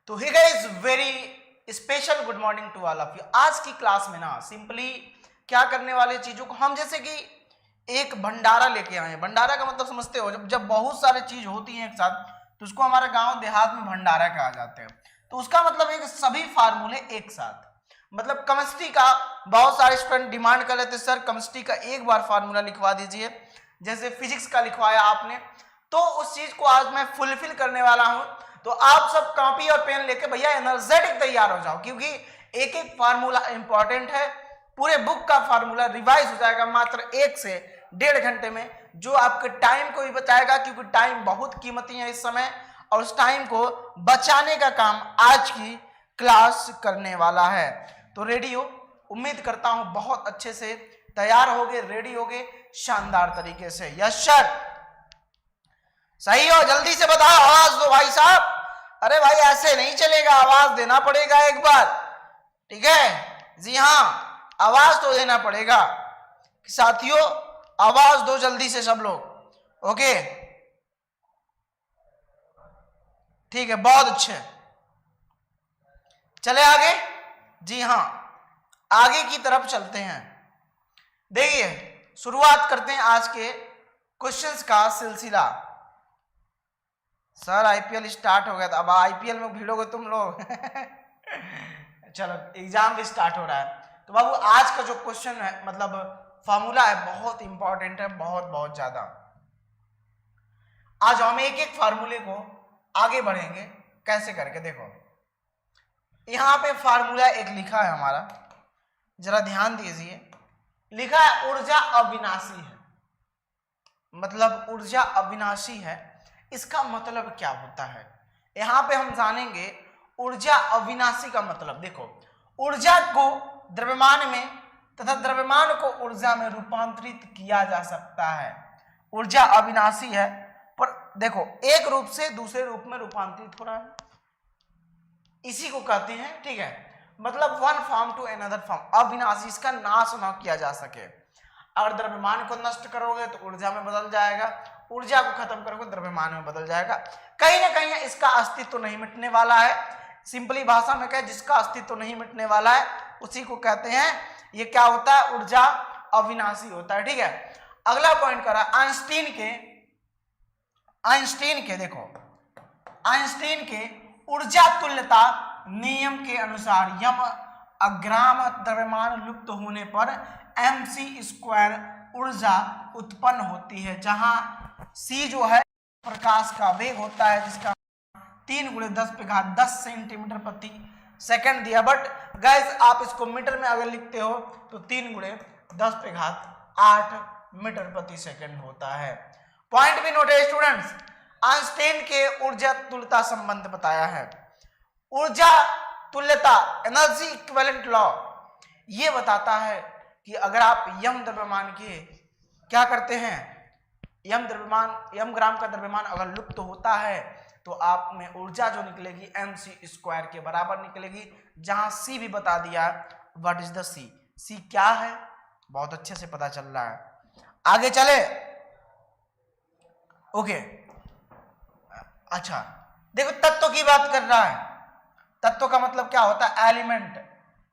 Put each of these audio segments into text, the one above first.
तो hey guys, very special good morning to all of you. आज की class में ना सिंपली क्या करने वाले चीजों को हम जैसे कि एक भंडारा लेके आए हैं। भंडारा का मतलब समझते हो, जब जब बहुत सारे चीज होती हैं एक साथ तो उसको हमारे गांव देहात में भंडारा कहा जाते हैं। तो उसका मतलब एक सभी फार्मूले एक साथ, मतलब केमिस्ट्री का बहुत सारे स्टूडेंट डिमांड कर लेते सर केमिस्ट्री का एक बार फार्मूला लिखवा दीजिए, जैसे फिजिक्स का लिखवाया आपने। तो उस चीज को आज मैं फुलफिल करने वाला हूं। तो आप सब कॉपी और पेन लेके भैया एनर्जेटिक तैयार हो जाओ, क्योंकि एक एक फार्मूला इंपॉर्टेंट है। पूरे बुक का फार्मूला रिवाइज हो जाएगा मात्र 1 से 1.5 घंटे में, जो आपके टाइम को भी बचाएगा, क्योंकि टाइम बहुत कीमती है इस समय, और उस टाइम को बचाने का काम आज की क्लास करने वाला है। तो रेडी हो? उम्मीद करता हूं बहुत अच्छे से तैयार होगे, रेडी होगे शानदार तरीके से। यस सर, सही हो? जल्दी से बताओ, आवाज दो भाई साहब। अरे भाई ऐसे नहीं चलेगा, आवाज देना पड़ेगा एक बार, ठीक है? जी हाँ, आवाज तो देना पड़ेगा साथियों, आवाज दो जल्दी से सब लोग। ओके ठीक है, बहुत अच्छे। चले आगे। जी हाँ, आगे की तरफ चलते हैं। देखिए, शुरुआत करते हैं आज के क्वेश्चंस का सिलसिला। सर आईपीएल स्टार्ट हो गया था, अब आईपीएल में भिड़ोगे तुम लोग। चलो, एग्जाम भी स्टार्ट हो रहा है। तो बाबू आज का जो क्वेश्चन है, मतलब फॉर्मूला है, बहुत इंपॉर्टेंट है, बहुत बहुत ज्यादा। आज हम एक एक फार्मूले को आगे बढ़ेंगे कैसे करके। देखो यहां पे फार्मूला एक लिखा है हमारा, जरा ध्यान दीजिए। लिखा है ऊर्जा अविनाशी है, मतलब ऊर्जा अविनाशी है। इसका मतलब क्या होता है, यहां पे हम जानेंगे। ऊर्जा अविनाशी का मतलब, देखो ऊर्जा को द्रव्यमान में तथा द्रव्यमान को ऊर्जा में रूपांतरित किया जा सकता है। ऊर्जा अविनाशी है, पर देखो एक रूप से दूसरे रूप में रूपांतरित हो रहा है, इसी को कहते हैं, ठीक है? मतलब one form to another form, अविनाशी, इसका नाश न किया जा सके। अगर द्रव्यमान को नष्ट करोगे तो ऊर्जा में बदल जाएगा, ऊर्जा को खत्म करोगे द्रव्यमान में बदल जाएगा। कहीं ना कहीं इसका अस्तित्व तो नहीं मिटने वाला है। सिंपली भाषा में कहें, जिसका अस्तित्व तो नहीं मिटने वाला है उसी को कहते हैं, ये क्या होता है, ऊर्जा अविनाशी होता है, ठीक है? अगला पॉइंट करा आइंस्टीन के देखो आइंस्टीन के ऊर्जा तुल्यता नियम के अनुसार यम अग्राम द्रव्यमान लुप्त होने पर mc² ऊर्जा उत्पन्न होती है, जहां c जो है प्रकाश का वेग होता है, जिसका 3 × 10 सेंटीमीटर प्रति सेकंड दिया। बट गाइस आप इसको मीटर में अगर लिखते हो तो 3 × 10⁸ मीटर प्रति सेकंड होता है। पॉइंट भी नोट है स्टूडेंट्स, आइंस्टाइन के ऊर्जा तुल्यता संबंध बताया है। ऊर्जा तुल्यता एनर्जी इक्विवेलेंट लॉ ये बताता है कि अगर आप यम द्रव्यमान के क्या करते हैं, यम ग्राम का द्रव्यमान अगर लुप्त होता है तो आप में ऊर्जा जो निकलेगी mc² के बराबर निकलेगी, जहां c भी बता दिया व्हाट इज द c क्या है, बहुत अच्छे से पता चल रहा है। आगे चले। ओके अच्छा, देखो तत्व की बात कर रहा है। तत्व का मतलब क्या होता है,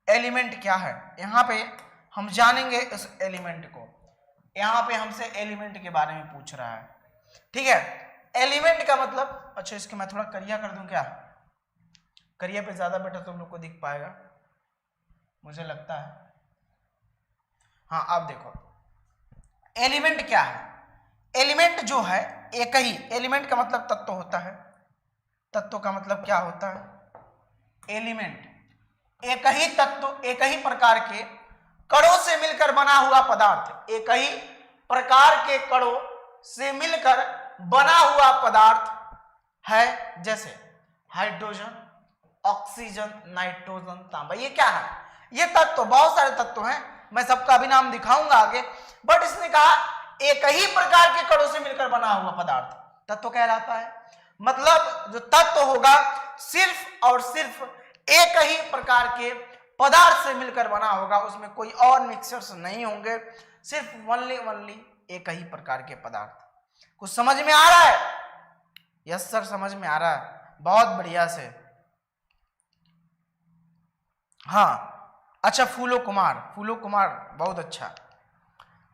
एलिमेंट क्या है, यहां पे हम जानेंगे इस एलिमेंट को। यहां पे हमसे एलिमेंट के बारे में पूछ रहा है, ठीक है? एलिमेंट का मतलब, अच्छा इसके मैं थोड़ा करिया कर दूं क्या, करिया पे ज्यादा बेटर तुम लोग को दिख पाएगा मुझे लगता है। हाँ अब देखो एलिमेंट क्या है। एलिमेंट जो है एक ही, एलिमेंट का मतलब तत्व होता है। तत्व का मतलब क्या होता है, एलिमेंट एक ही तत्व, एक ही प्रकार के कणों से मिलकर बना हुआ पदार्थ, एक ही प्रकार के कणों से मिलकर बना हुआ पदार्थ है, जैसे हाइड्रोजन, ऑक्सीजन, नाइट्रोजन, तांबा। ये क्या है, ये तत्व, बहुत सारे तत्व हैं, मैं सबका भी नाम दिखाऊंगा आगे। बट इसने कहा एक ही प्रकार के कणों से मिलकर बना हुआ पदार्थ तत्व कहलाता है। मतलब जो तत्व होगा सिर्फ और सिर्फ एक ही प्रकार के पदार्थ से मिलकर बना होगा, उसमें कोई और मिक्सचर्स नहीं होंगे, सिर्फ ओनली एक ही प्रकार के पदार्थ। कुछ समझ में आ रहा है? यस सर समझ में आ रहा है, बहुत बढ़िया से। हाँ अच्छा, फूलो कुमार बहुत अच्छा।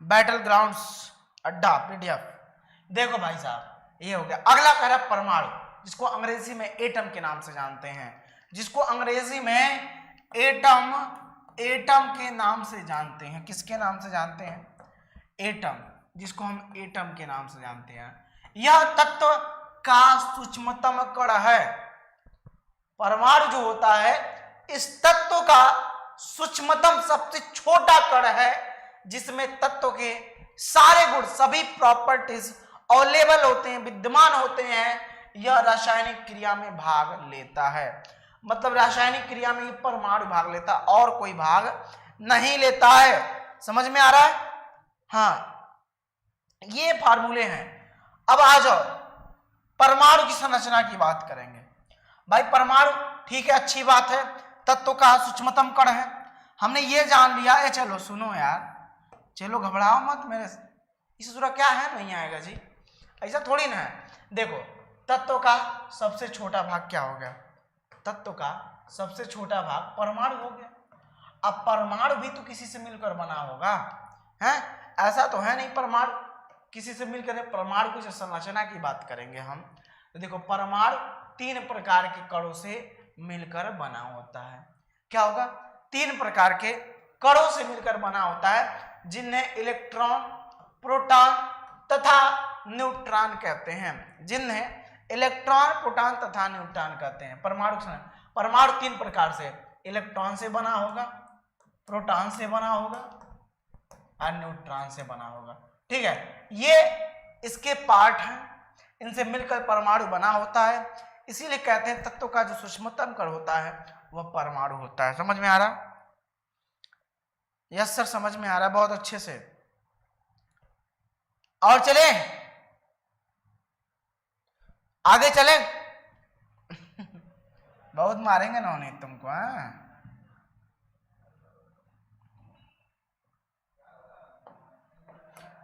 बैटल ग्राउंड्स अड्डा पीडीएफ। देखो भाई साहब, ये हो गया। अगला कह रहा परमाणु, जिसको अंग्रेजी में एटम के नाम से जानते हैं, जिसको अंग्रेजी में एटम के नाम से जानते हैं। किसके नाम से जानते हैं? एटम, जिसको हम एटम के नाम से जानते हैं। यह तत्व का सूक्ष्मतम कण है। परमाणु जो होता है, इस तत्व का सूक्ष्मतम सबसे छोटा कण है, जिसमें तत्व के सारे गुण, सभी प्रॉपर्टीज अवेलेबल होते हैं, विद्यमान होते हैं। यह रासायनिक क्रिया में भाग लेता है। मतलब रासायनिक क्रिया में परमाणु भाग लेता, और कोई भाग नहीं लेता है। समझ में आ रहा है? हाँ, ये फार्मूले हैं। अब आ जाओ, परमाणु की संरचना की बात करेंगे। भाई परमाणु ठीक है, अच्छी बात है, तत्व का सूक्ष्मतम कण है, हमने ये जान लिया है। चलो सुनो यार, चलो घबराओ मत मेरे से, इस सूरत क्या है नहीं आएगा जी, ऐसा थोड़ी ना है। देखो, तत्व का सबसे छोटा भाग क्या हो गया? तत्व का सबसे छोटा भाग परमाणु हो गया। अब परमाणु भी तो किसी से मिलकर बना होगा, है? ऐसा तो है नहीं परमाणु किसी से मिलकर। परमाणु की जो संरचना की बात करेंगे हम, तो देखो परमाणु 3 प्रकार के कणों से मिलकर बना होता है। क्या होगा? 3 प्रकार के कणों से मिलकर बना होता है, जिन्हें इलेक्ट्रॉन, प्रोटॉन तथा न्यूट्रॉन कहते हैं। जिन्हें इलेक्ट्रॉन, प्रोटॉन तथा न्यूट्रॉन कहते हैं। परमाणु 3 प्रकार से, इलेक्ट्रॉन से बना होगा, प्रोटॉन से बना होगा और न्यूट्रॉन से बना होगा। ठीक है, ये इसके पार्ट हैं, इनसे मिलकर परमाणु बना होता है। इसीलिए कहते हैं तत्व का जो सूक्ष्मतम कण होता है वह परमाणु होता है। समझ में आ रहा? यस सर, समझ में आ रहा है बहुत अच्छे से। और चले आगे, चले बहुत मारेंगे ना उन्हें तुमको। हाँ,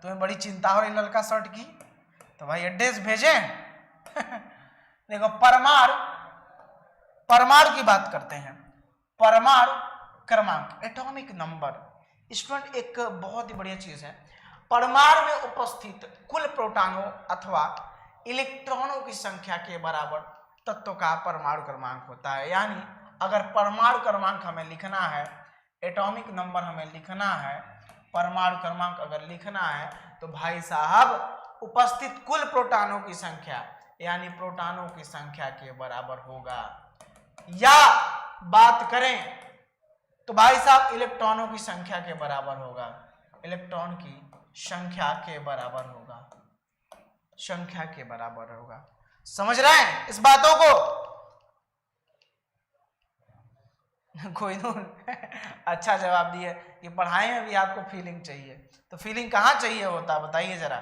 तुम्हें बड़ी चिंता हो रही लड़का शर्ट की, तो भाई एड्रेस भेजें। देखो परमाणु की बात करते हैं। परमाणु क्रमांक, एटॉमिक नंबर, स्टूडेंट एक बहुत ही बढ़िया चीज है। परमाणु में उपस्थित कुल प्रोटॉनों अथवा इलेक्ट्रॉनों की संख्या के बराबर तत्व का परमाणु क्रमांक होता है। यानी अगर परमाणु क्रमांक हमें लिखना है, एटॉमिक नंबर हमें लिखना है, परमाणु क्रमांक अगर लिखना है, तो भाई साहब उपस्थित कुल प्रोटॉनों की संख्या यानी प्रोटॉनों की संख्या के बराबर होगा। या बात करें तो भाई साहब इलेक्ट्रॉनों की संख्या के बराबर होगा। इलेक्ट्रॉन की संख्या के बराबर होगा, संख्या के बराबर होगा। समझ रहे हैं इस बातों को? कोई तो अच्छा जवाब दिए कि पढ़ाई में भी आपको फीलिंग चाहिए, तो फीलिंग कहाँ चाहिए होता बताइए जरा।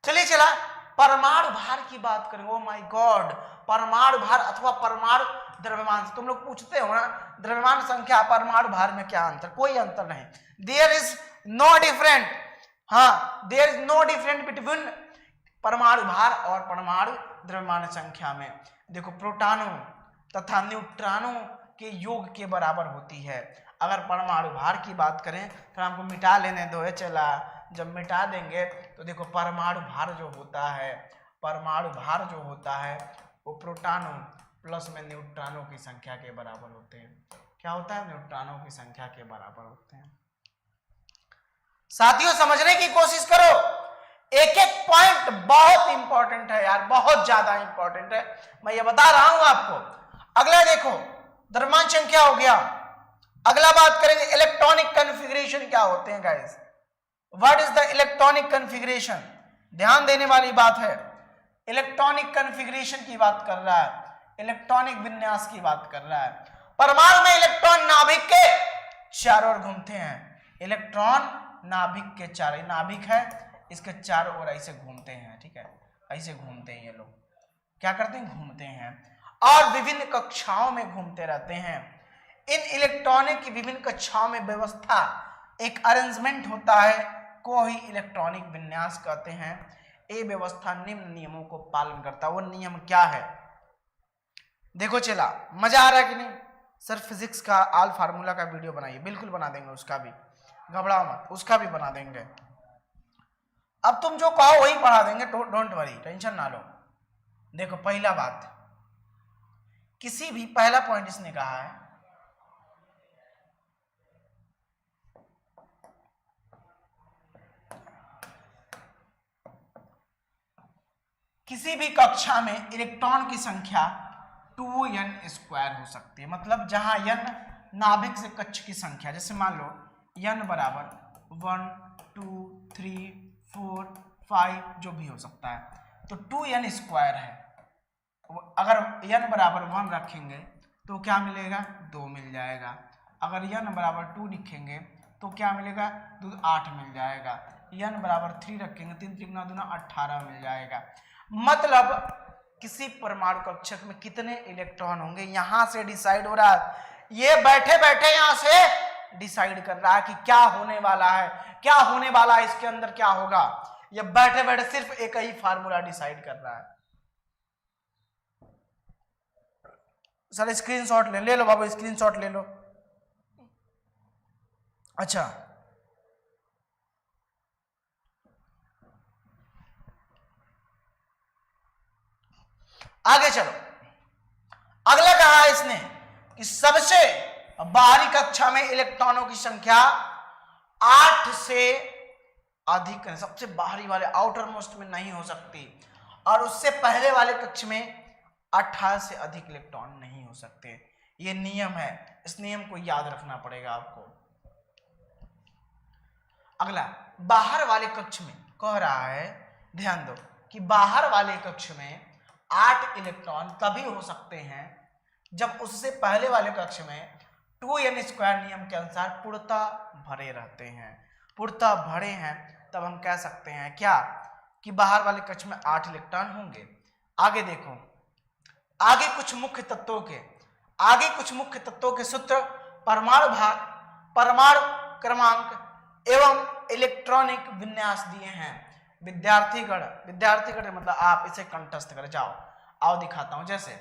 चलिए चला परमाणु भार की बात करें। ओ माय गॉड, परमाणु भार अथवा परमाणु द्रव्यमान, तुम लोग पूछते हो ना द्रव्यमान संख्या परमाणु भार में क्या अंतर? कोई अंतर नहीं, देयर इज नो डिफरेंट। हाँ, there is no different between परमाणु भार और परमाणु द्रव्यमान संख्या में। देखो प्रोटॉनों तथा न्यूट्रॉनों के योग के बराबर होती है। अगर परमाणु भार की बात करें तो हमको मिटा लेने दो, चला जब मिटा देंगे तो देखो परमाणु भार जो होता है, परमाणु भार जो होता है वो प्रोटॉनों प्लस में न्यूट्रॉनों की संख्या के बराबर होते हैं। क्या होता है? न्यूट्रॉनों की संख्या के बराबर होते हैं। साथियों समझने की कोशिश करो, एक एक पॉइंट बहुत इंपॉर्टेंट है यार, बहुत ज्यादा इंपॉर्टेंट है, मैं ये बता रहा हूं आपको। अगला देखो द्रव्यमान संख्या हो गया। अगला बात करेंगे इलेक्ट्रॉनिक कॉन्फ़िगरेशन क्या होते हैं guys. What is the electronic configuration? ध्यान देने वाली बात है। इलेक्ट्रॉनिक कॉन्फ़िगरेशन की बात कर रहा है, इलेक्ट्रॉनिक विन्यास की बात कर रहा है। परमाणु में इलेक्ट्रॉन नाभिक के चारों ओर घूमते हैं। इलेक्ट्रॉन नाभिक के चारों, नाभिक है इसके चारों ओर ऐसे घूमते हैं। ठीक है, ऐसे घूमते हैं ये लोग, क्या करते हैं? घूमते हैं और विभिन्न कक्षाओं में घूमते रहते हैं। इन इलेक्ट्रॉनिक की विभिन्न कक्षाओं में व्यवस्था, एक अरेंजमेंट होता है को ही इलेक्ट्रॉनिक विन्यास कहते हैं। ये व्यवस्था निम्न नियमों को पालन करता है। वो नियम क्या है? देखो चला, मजा आ रहा है कि नहीं? सर फिजिक्स का आल फार्मूला का वीडियो बनाइए, बिल्कुल बना देंगे, उसका भी घबराओ मत, उसका भी बना देंगे। अब तुम जो कहो वही पढ़ा देंगे, डोंट वरी, टेंशन ना लो। देखो पहला बात, किसी भी, पहला पॉइंट इसने कहा है किसी भी कक्षा में इलेक्ट्रॉन की संख्या 2n² हो सकती है। मतलब जहां n नाभिक से कक्ष की संख्या, जैसे मान लो n बराबर 1 2 3 4 5 जो भी हो सकता है, तो 2n² है। अगर n बराबर 1 रखेंगे तो क्या मिलेगा, 2 मिल जाएगा। अगर n बराबर 2 लिखेंगे तो क्या मिलेगा, 8 मिल जाएगा। n बराबर 3 रखेंगे, 3 3 2 18 मिल जाएगा। मतलब किसी परमाणु कक्षक में कितने इलेक्ट्रॉन होंगे यहां से डिसाइड हो रहा है। ये बैठे बैठे यहां से डिसाइड कर रहा है कि क्या होने वाला है, क्या होने वाला है, इसके अंदर क्या होगा। ये बैठे बैठे सिर्फ एक ही फार्मूला डिसाइड कर रहा है। सर स्क्रीनशॉट ले लो बाबू, स्क्रीनशॉट ले लो। अच्छा आगे चलो, अगला कहा है इसने कि सबसे बाहरी कक्षा में इलेक्ट्रॉनों की संख्या 8 से अधिक है। सबसे बाहरी वाले आउटर मोस्ट में नहीं हो सकती, और उससे पहले वाले कक्ष में 18 से अधिक इलेक्ट्रॉन नहीं हो सकते। ये नियम है, इस नियम को याद रखना पड़ेगा आपको। अगला, बाहर वाले कक्ष में कह रहा है, ध्यान दो कि बाहर वाले कक्ष में 8 इलेक्ट्रॉन तभी हो सकते हैं जब उससे पहले वाले कक्ष में 2n² नियम के अनुसार पूर्णतः भरे रहते हैं। पूर्णतः भरे हैं तब हम कह सकते हैं क्या, कि बाहर वाले कक्ष में 8 इलेक्ट्रॉन होंगे। आगे देखो, आगे कुछ मुख्य तत्वों के सूत्र, परमाणु भार, परमाणु क्रमांक एवं इलेक्ट्रॉनिक विन्यास दिए हैं। विद्यार्थीगण मतलब आप इसे कंठस्थ कर जाओ। आओ दिखाता हूं, जैसे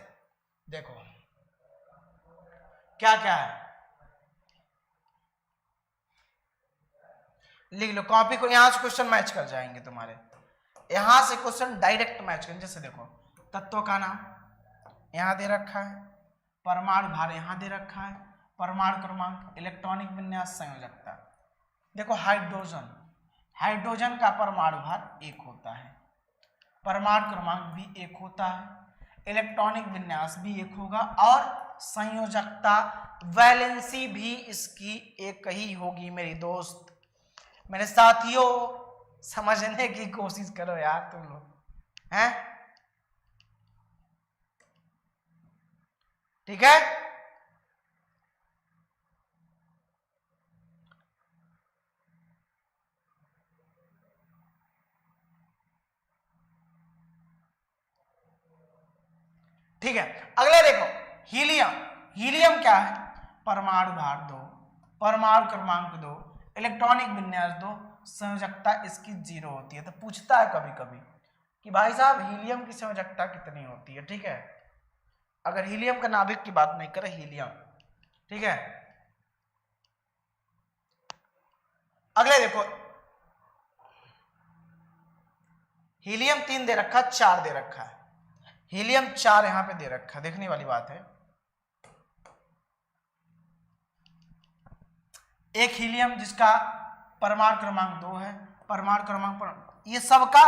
देखो क्या क्या है, लिख लो कॉपी को, यहां से क्वेश्चन मैच कर जाएंगे तुम्हारे, यहां से क्वेश्चन डायरेक्ट मैच करेंगे। जैसे देखो, तत्वों का नाम यहां दे रखा है, परमाणु भार यहां दे रखा है, परमाणु क्रमांक, इलेक्ट्रॉनिक विन्यास, संयोजकता। देखो हाइड्रोजन का परमाणु भार 1 होता है, परमाणु क्रमांक भी 1 होता है, इलेक्ट्रॉनिक विन्यास भी 1 होगा, और संयोजकता वैलेंसी भी इसकी 1 ही होगी। मेरी दोस्त, मेरे साथियों, समझने की कोशिश करो यार तुम लोग, हैं? ठीक है, ठीक है। अगला देखो, हीलियम क्या है, परमाणु भार 2, परमाणु क्रमांक 2, इलेक्ट्रॉनिक विन्यास 2, संयोजकता इसकी 0 होती है। तो पूछता है कभी कभी कि भाई साहब हीलियम की संयोजकता कितनी होती है। ठीक है, अगर हीलियम का नाभिक की बात नहीं करें, हीलियम, ठीक है। अगले देखो, हीलियम 3 दे रखा, 4 दे रखा है, हीलियम 4 यहां पे दे रखा है, देखने वाली बात है। एक हीलियम जिसका परमाणु क्रमांक 2 है, परमाणु क्रमांक, ये सबका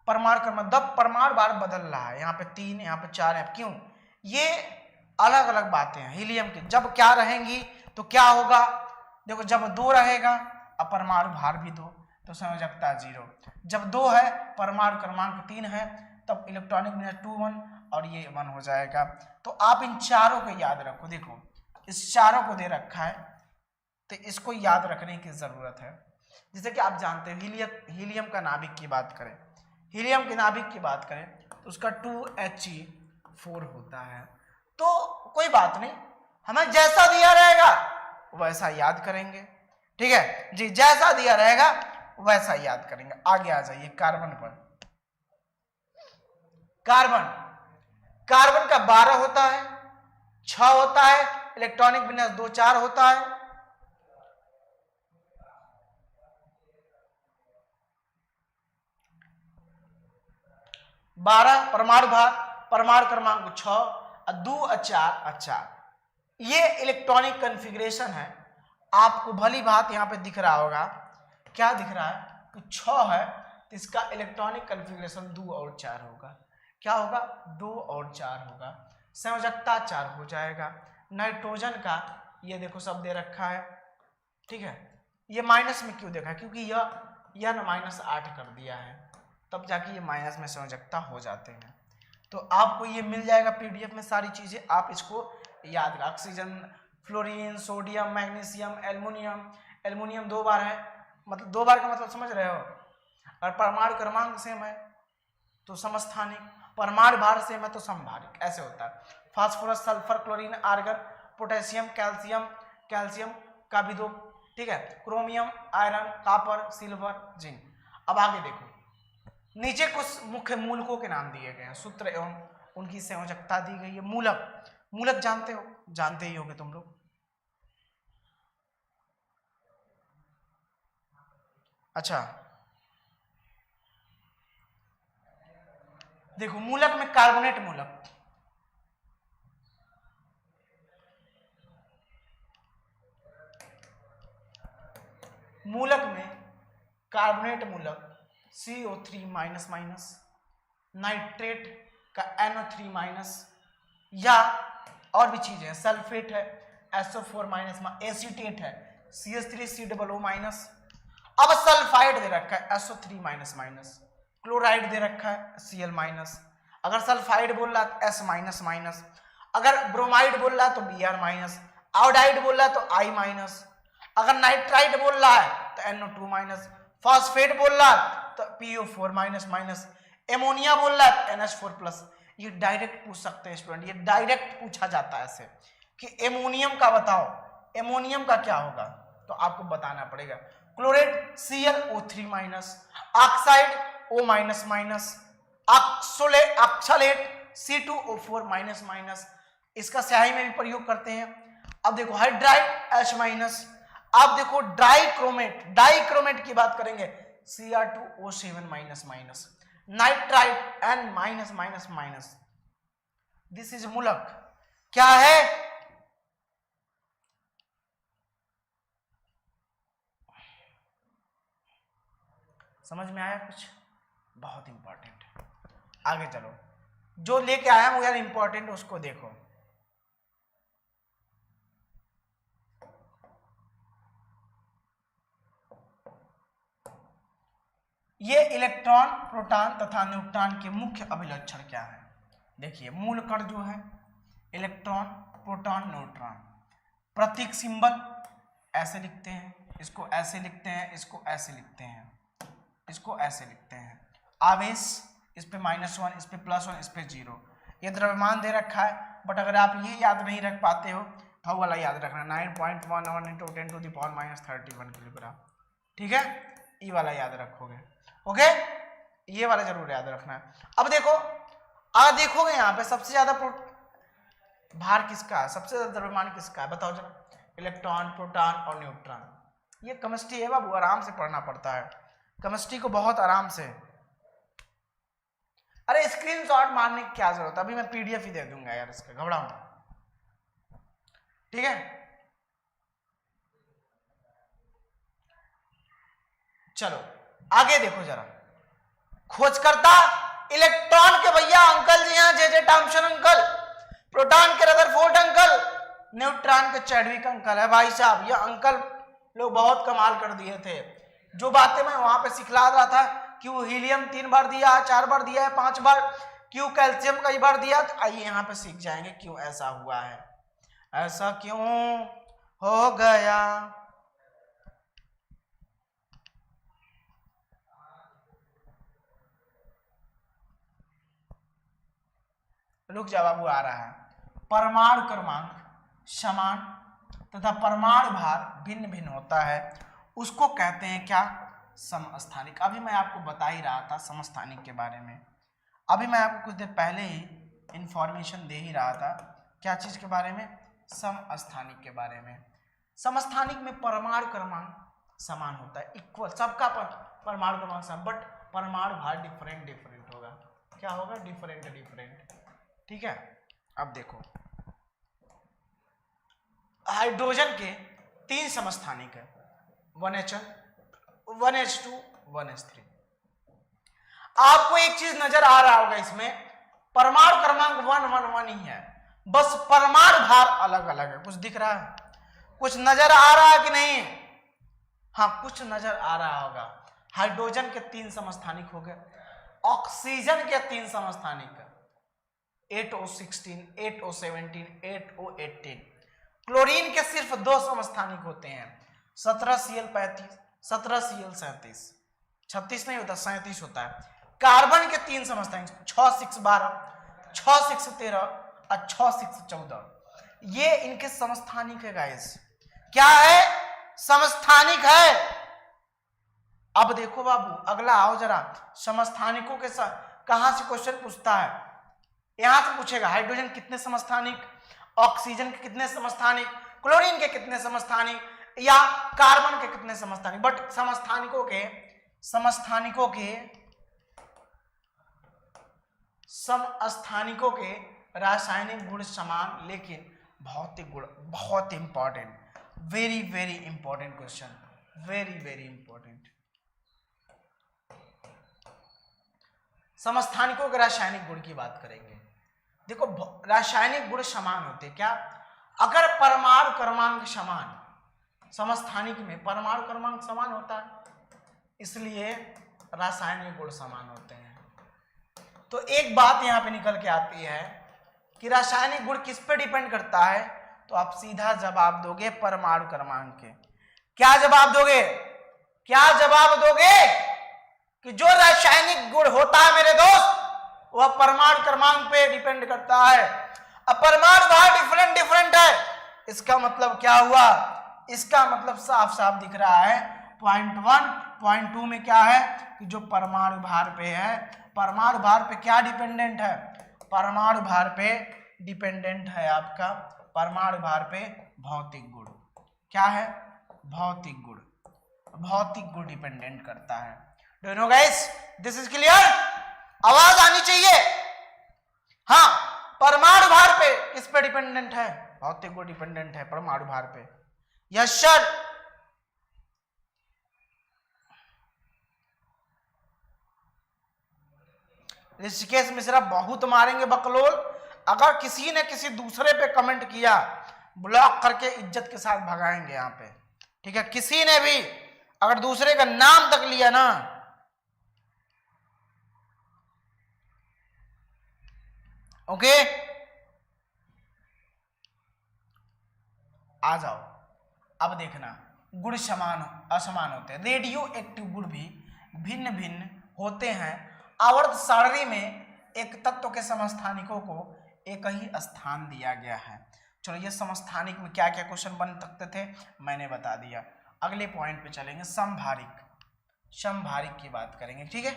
परमाणु क्रमांक, दब परमाणु भार बदल रहा है, यहाँ पे 3, यहाँ पे 4 है। क्यों? ये अलग अलग बातें हैं हीलियम की। जब क्या रहेंगी तो क्या होगा, देखो जब 2 रहेगा और परमाणु भार भी 2 तो संयोजकता 0। जब 2 है, परमाणु क्रमांक 3 है, तब इलेक्ट्रॉनिक विन्यास 2 1 और ये 1 हो जाएगा। तो आप इन चारों को याद रखो। देखो इस चारों को दे रखा है तो इसको याद रखने की जरूरत है। जैसे कि आप जानते हो हीलियम का नाभिक की बात करें, हीलियम के नाभिक की बात करें तो उसका 2He4 होता है। तो कोई बात नहीं, हमें जैसा दिया रहेगा वैसा याद करेंगे। ठीक है जी, जैसा दिया रहेगा वैसा याद करेंगे। आगे आ जाइए कार्बन पर। कार्बन का 12 होता है, 6 होता है, इलेक्ट्रॉनिक विन्यास 2 4 होता है। बारह परमाणु भार, परमाणु क्रमांक 6 और 2 और 4। ये इलेक्ट्रॉनिक कॉन्फ़िगरेशन है। आपको भली बात यहाँ पे दिख रहा होगा, क्या दिख रहा है कि 6 है तो इसका इलेक्ट्रॉनिक कॉन्फ़िगरेशन 2 और 4 होगा। क्या होगा? 2 और 4 होगा। संयोजकता 4 हो जाएगा। नाइट्रोजन का ये देखो सब दे रखा है, ठीक है। ये माइनस में क्यों देखा है? क्योंकि यह ना -8 कर दिया है, तब जाके ये माइनस में संयोजकता हो जाते हैं। तो आपको ये मिल जाएगा पीडीएफ में सारी चीजें, आप इसको याद रखें। Oxygen, fluorine, sodium, magnesium, aluminium 2 बार है, मतलब 2 बार का मतलब समझ रहे हो। और परमाणु क्रमांक सेम है तो समस्थानिक, परमाणु भार सेम है तो समभारिक, ऐसे होता है। Phosphorus, sulphur, chlorine, argon, potassium, calcium का भी 2, ठीक है। Chromium, iron, copper, silver, zinc. अब आगे देखो, नीचे कुछ मुख्य मूलकों के नाम दिए गए हैं, सूत्र एवं उनकी संयोजकता दी गई है। मूलक जानते हो, जानते ही होगे तुम लोग। अच्छा देखो, मूलक में कार्बोनेट मूलक, कार्बोनेट मूलक CO3-, नाइट्रेट का NO3-, या और भी चीजें हैं, सल्फेट है SO4-, एसीटेट है CH3COO-। अब सल्फाइड दे रखा है SO3-, क्लोराइड दे रखा है Cl-। अगर सल्फाइड बोल रहा है तो S-, अगर ब्रोमाइड बोल रहा है तो Br-, आयोडाइड बोल रहा है तो I-, अगर नाइट्राइड बोल रहा है तो NO2-, फॉस्फेट बोल रहा है तो PO4-, एमोनिया बोल रहा है तो NH4+। ये डायरेक्ट पूछ सकते हैं स्टूडेंट, ये डायरेक्ट पूछा जाता है ऐसे कि एमोनियम का बताओ, एमोनियम का क्या होगा, तो आपको बताना पड़ेगा। Chlorate ClO3-, oxide O-, oxalate C2O4-, इसका स्याही में भी प्रयोग करते हैं। अब देखो हाइड्राइड H-। अब देखो डाइक्रोमेट की बात करेंगे Cr2O7-, nitride N-। This is मूलक। क्या है? समझ में आया कुछ? बहुत इंपॉर्टेंट है। आगे चलो, जो लेके आया हूं यार इंपॉर्टेंट, उसको देखो। ये इलेक्ट्रॉन, प्रोटॉन तथा न्यूट्रॉन के मुख्य अभिलक्षण क्या है? देखिए, मूल कण जो है इलेक्ट्रॉन, प्रोटॉन, न्यूट्रॉन, प्रतीक सिंबल ऐसे लिखते हैं, इसको ऐसे लिखते हैं, इसको ऐसे लिखते हैं, इसको ऐसे लिखते हैं। आवेश इस पे -1, इस पे +1, इस पे 0। ये द्रव्यमान दे रखा है, बट अगर आप ये याद नहीं रख पाते हो तो वाला याद रखना 9.11 × 10⁻31 किलोग्राम, ठीक है। ये वाला याद रखोगे, ओके। ये वाला जरूर याद रखना है। अब देखो, देखोगे यहाँ पे सबसे ज्यादा भार किसका है, सबसे ज्यादा द्रव्यमान किसका है, बताओ जरा। इलेक्ट्रॉन, प्रोटॉन और न्यूट्रॉन। ये केमिस्ट्री है बाबू, आराम से पढ़ना पड़ता है केमिस्ट्री को, बहुत आराम से। अरे स्क्रीनशॉट मारने की क्या जरूरत है, अभी मैं पीडीएफ ही दे दूंगा यार, इसका घबराओ, ठीक है। चलो आगे देखो जरा। खोजकर्ता इलेक्ट्रॉन के भैया अंकल जी हैं जे टॉमसन अंकल, प्रोटॉन के रदरफोर्ड अंकल, न्यूट्रॉन के चैडविक अंकल है भाई साहब। ये अंकल लोग बहुत कमाल कर दिए थे। जो बातें मैं वहां पे सिखला रहा था, क्यों हीलियम 3 बार दिया, 4 बार दिया है, 5 बार, क्यों कैल्शियम कई बार दिया, तो आइए यहाँ पे सीख जाएंगे क्यों ऐसा हुआ है, ऐसा क्यों हो गया। रुक जा बाबू, आ रहा है। परमाणु क्रमांक समान तथा परमाणु भार भिन्न भिन्न होता है, उसको कहते हैं क्या? समस्थानिक। अभी मैं आपको बता ही रहा था समस्थानिक के बारे में, अभी मैं आपको कुछ देर पहले ही इंफॉर्मेशन दे ही रहा था। क्या चीज के बारे में? समस्थानिक के बारे में। समस्थानिक में परमाणु क्रमांक समान होता है, इक्वल, सबका परमाणु क्रमांक समान, बट परमाणु भार डिफरेंट डिफरेंट होगा। क्या होगा? Different different. ठीक है, अब देखो हाइड्रोजन के 3 समस्थानिक है, 1H1, 1H2, 1H3। आपको एक चीज नजर आ रहा होगा, इसमें परमाणु क्रमांक 111 ही है, बस परमाणु भार अलग अलग है। कुछ दिख रहा है? कुछ नजर आ रहा है कि नहीं? हाँ, कुछ नजर आ रहा होगा। हाइड्रोजन के 3 समस्थानिक हो गए, ऑक्सीजन के 3 समस्थानिक 8O16, 8O17, 8O18। क्लोरीन के सिर्फ 2 समस्थानिक होते हैं, 17Cl35, 17Cl37। 36 नहीं होता, 37 होता है। कार्बन के 3 समस्थानिक 6, 6, 12, 6, 6, 13 और 6, 6, 14। ये इनके समस्थानिक है गाइस। क्या है? समस्थानिक है। अब देखो बाबू, अगला आओ जरा। समस्थानिकों के साथ कहां से क्वेश्चन पूछता है? यहां से पूछेगा हाइड्रोजन कितने समस्थानिक, ऑक्सीजन के कितने समस्थानिक, क्लोरीन के कितने समस्थानिक, या कार्बन के कितने समस्थानिक। बट समस्थानिकों के रासायनिक गुण समान, लेकिन भौतिक गुण बहुत important, very very important question, very very important. समस्थानिकों के रासायनिक गुण की बात करेंगे। देखो, रासायनिक गुण समान होते क्या? अगर परमाणु क्रमांक समान, समस्थानिक में परमाणु क्रमांक समान होता है, इसलिए रासायनिक गुण समान होते हैं। तो एक बात यहां पे निकल के आती है कि रासायनिक गुण किस पे डिपेंड करता है, तो आप सीधा जवाब दोगे परमाणु क्रमांक के। क्या जवाब दोगे? क्या जवाब दोगे? कि जो रासायनिक गुण होता है मेरे दोस्त, वह परमाणु क्रमांक पे डिपेंड करता है। अब परमाणु भार डिफरेंट डिफरेंट है, इसका मतलब क्या हुआ? इसका मतलब साफ साफ दिख रहा है। पॉइंट 1, पॉइंट 2 में क्या है कि जो परमाणु भार पे है, परमाणु भार पे क्या डिपेंडेंट है? परमाणु भार पे डिपेंडेंट है आपका, परमाणु भार पे भौतिक गुण। क्या है? भौतिक गुण। भौतिक गुण डिपेंडेंट करता है। Do you know guys? This is clear? आवाज आनी चाहिए। हाँ, परमाणु भार पे किस पे डिपेंडेंट है? भौतिक गुण डिपेंडेंट है परमाणु भार पे। Yes sir. ऋषिकेश मिश्रा बहुत मारेंगे बकलोल, अगर किसी ने किसी दूसरे पे कमेंट किया, ब्लॉक करके इज्जत के साथ भगाएंगे यहाँ पे। ठीक है, किसी ने भी अगर दूसरे का नाम तक लिया ना, ओके, आ जाओ। अब देखना, गुण समान असमान होते हैं। रेडियो एक्टिव गुण भी भिन्न भिन्न होते हैं। आवर्त सारणी में एक तत्व के समस्थानिकों को एक ही स्थान दिया गया है। चलो, ये समस्थानिक में क्या क्या क्वेश्चन बन सकते थे मैंने बता दिया। अगले पॉइंट पे चलेंगे, समभारिक। समभारिक की बात करेंगे। ठीक है,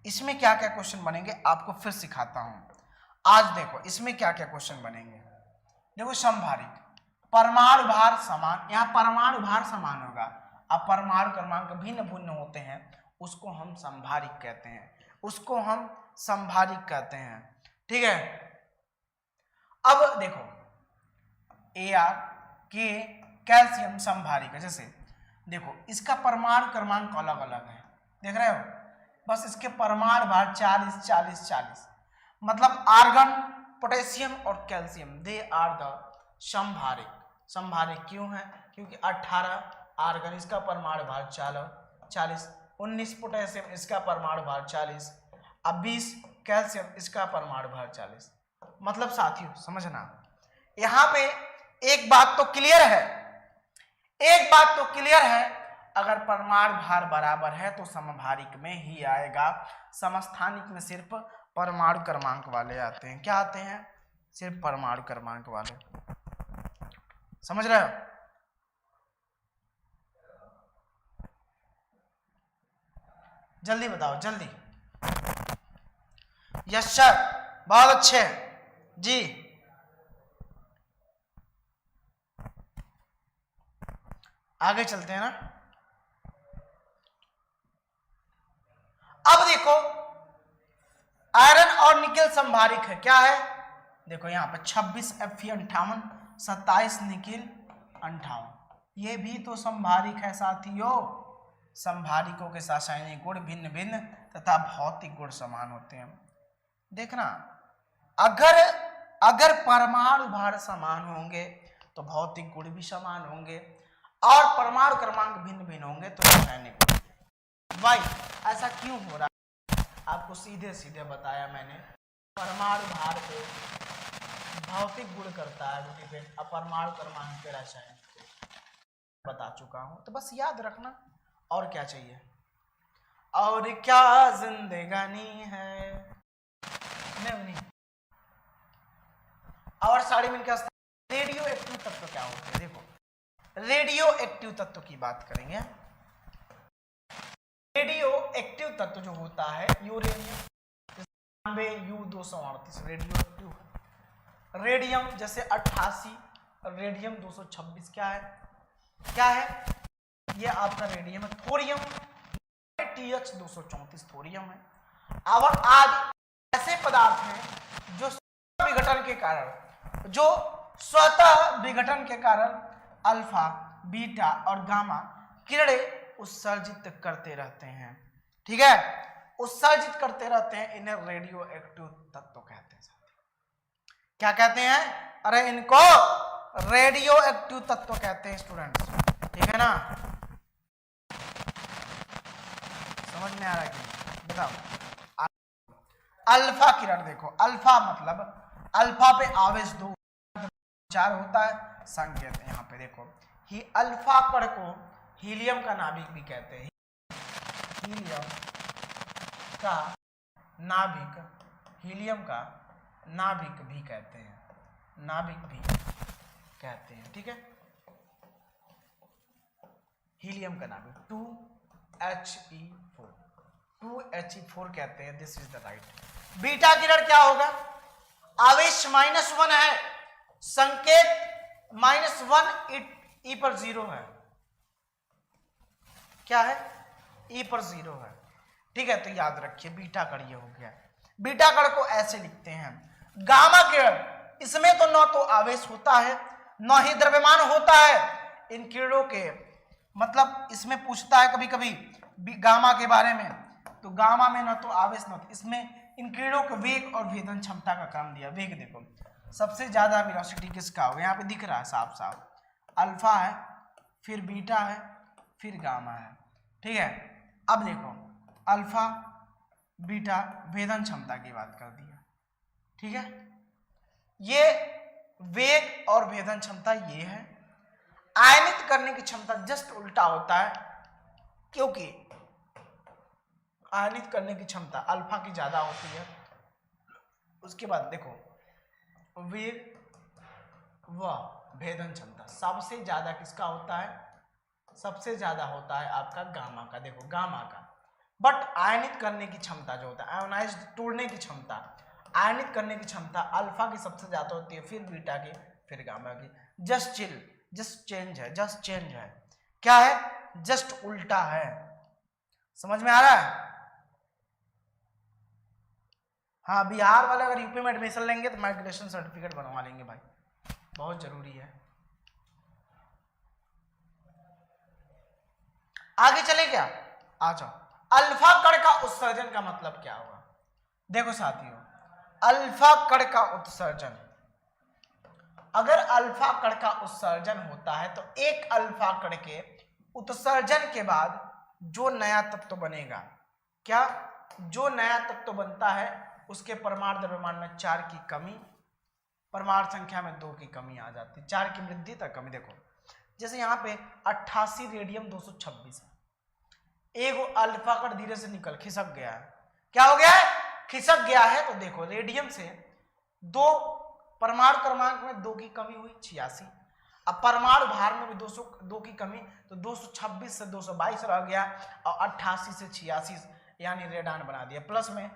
इसमें क्या क्या क्वेश्चन बनेंगे आपको फिर सिखाता हूं। आज देखो इसमें क्या क्या क्वेश्चन बनेंगे। देखो, समभारिक, परमाणु भार समान, यहाँ परमाणु भार समान होगा। अब परमाणु क्रमांक भिन्न भिन्न होते हैं, उसको हम समभारिक कहते हैं, उसको हम समभारिक कहते हैं। ठीक है, अब देखो Ar के कैल्शियम समभारिक है। जैसे देखो, इसका परमाणु क्रमांक अलग अलग है, देख रहे हो, बस इसके परमाणु भार 40 40 40, मतलब आर्गन, पोटेशियम और कैल्शियम, दे आर द समभारिक। समभारिक क्यों है? क्योंकि 18 आर्गन, इसका परमाणु भार 40, 19 पोटेशियम, इसका परमाणु भार 40, अब 20 कैल्शियम, इसका परमाणु भार 40। मतलब साथियों समझना, यहां पे एक बात तो क्लियर है, एक बात तो क्लियर है, अगर परमाणु भार बराबर है तो समभारिक में ही आएगा। समस्थानिक में सिर्फ परमाणु क्रमांक वाले आते हैं। क्या आते हैं? सिर्फ परमाणु क्रमांक वाले। समझ रहे हो? जल्दी बताओ, जल्दी। यस सर, बहुत अच्छे जी। आगे चलते हैं ना। अब देखो आयरन और निकेल संभारिक है, क्या है, देखो यहाँ पे 26 Fe 58, 27 निकेल 58, ये भी तो संभारिक है साथियों। संभारिकों के रासायनिक गुण भिन्न भिन्न तथा भौतिक गुण समान होते हैं। देखना, अगर परमाणु भार समान होंगे तो भौतिक गुण भी समान होंगे, और परमाणु क्रमांक भिन्न भिन्न होंगे तो रासायनिक गुण। भाई ऐसा क्यों हो रहा है, आपको सीधे सीधे बताया मैंने। परमाणु भार को भौतिक गुण करता है, अपरमाणु क्रमांक के रासायनिक बता चुका हूं, तो बस याद रखना। और क्या चाहिए, और क्या जिंदगानी है, नहीं। और साड़ी मिनट का रेडियो एक्टिव तत्व क्या होते हैं, देखो रेडियो एक्टिव तत्व की बात करेंगे। रेडियो एक्टिव तत्व जो होता है यूरेनियम U238 रेडियो एक्टिव है। रेडियम जैसे 88, रेडियम 226 क्या है, ये आपका रेडियम है। थोरियम TH234 थोरियम है। और आदि ऐसे पदार्थ हैं जो स्वतः विघटन के कारण अल्फा, बीटा और गामा किरणें उत्सर्जित करते रहते हैं, ठीक है, उत्सर्जित करते रहते हैं। इन्हें रेडियो एक्टिव तत्व कहते हैं। क्या कहते हैं, अरे इनको रेडियो एक्टिव तत्व कहते हैं स्टूडेंट्स, ठीक है ना। समझ में आ रहा है कि बताओ। अल्फा किरण, देखो अल्फा मतलब अल्फा पे आवेश 2 4 होता है, संकेत यहाँ पे देखो। ही अल्फा कण को हीलियम का नाभिक भी कहते हैं। हीलियम का नाभिक, हीलियम का नाभिक भी कहते हैं, नाभिक भी कहते हैं, ठीक है। हीलियम का नाभिक 2He4, 2He4 कहते हैं। This is the right. Beta किरण क्या होगा, आवेश -1 है, संकेत -1 E पर 0 है, क्या है, E पर 0 है, ठीक है। तो याद रखिए बीटा कण ये हो गया। बीटा कण को ऐसे लिखते हैं। गामा किरण, इसमें तो न तो आवेश होता है न ही द्रव्यमान होता है। इन किरणों के मतलब इसमें पूछता है कभी कभी गामा के बारे में, तो गामा में न तो आवेश न, इसमें इन किरणों के वेग और भेदन क्षमता का क्रम दिया। वेग देखो सबसे ज्यादा वेलोसिटी किसका होगा, यहाँ पे दिख रहा है साफ साफ, अल्फा है, फिर बीटा है, फिर गामा है, ठीक है। अब देखो अल्फा बीटा भेदन क्षमता की बात कर दिया, ठीक है। ये वेग और भेदन क्षमता ये है। आयनित करने की क्षमता जस्ट उल्टा होता है, क्योंकि आयनित करने की क्षमता अल्फा की ज्यादा होती है। उसके बाद देखो वेग व भेदन क्षमता सबसे ज्यादा किसका होता है, सबसे ज्यादा होता है आपका गामा का, देखो गामा का। बट आयनित करने की क्षमता जो होता है, आयोनाइज तोड़ने की क्षमता, आयनित करने की क्षमता अल्फा की सबसे ज्यादा होती है, फिर बीटा की, फिर गामा की। जस्ट चेंज है, क्या है, जस्ट उल्टा है। समझ में आ रहा है। हाँ, बिहार वाले अगर यूपी में एडमिशन लेंगे तो माइग्रेशन सर्टिफिकेट बनवा लेंगे भाई, बहुत जरूरी है। आगे चले क्या, आ जाओ। अल्फा कण का उत्सर्जन का मतलब क्या हुआ, देखो साथियों, अल्फा कण का उत्सर्जन, अगर अल्फा कण का उत्सर्जन होता है तो एक अल्फा कण के उत्सर्जन के बाद जो नया तत्व बनेगा, क्या, जो नया तत्व बनता है उसके परमाणु द्रव्यमान में 4 की कमी, परमाणु संख्या में 2 की कमी आ जाती है, 4 की वृद्धि तक कमी। देखो जैसे यहाँ पे 88 रेडियम 226 है, एक अल्फा कण धीरे से निकल खिसक गया है, क्या हो गया है, खिसक गया है। तो देखो रेडियम से 2 परमाणु क्रमांक में 2 की कमी हुई 86, अब परमाणु भार में भी 202 की कमी, तो 226 से 222 रह गया, और 88 से 86 यानी रेडान बना दिया। प्लस में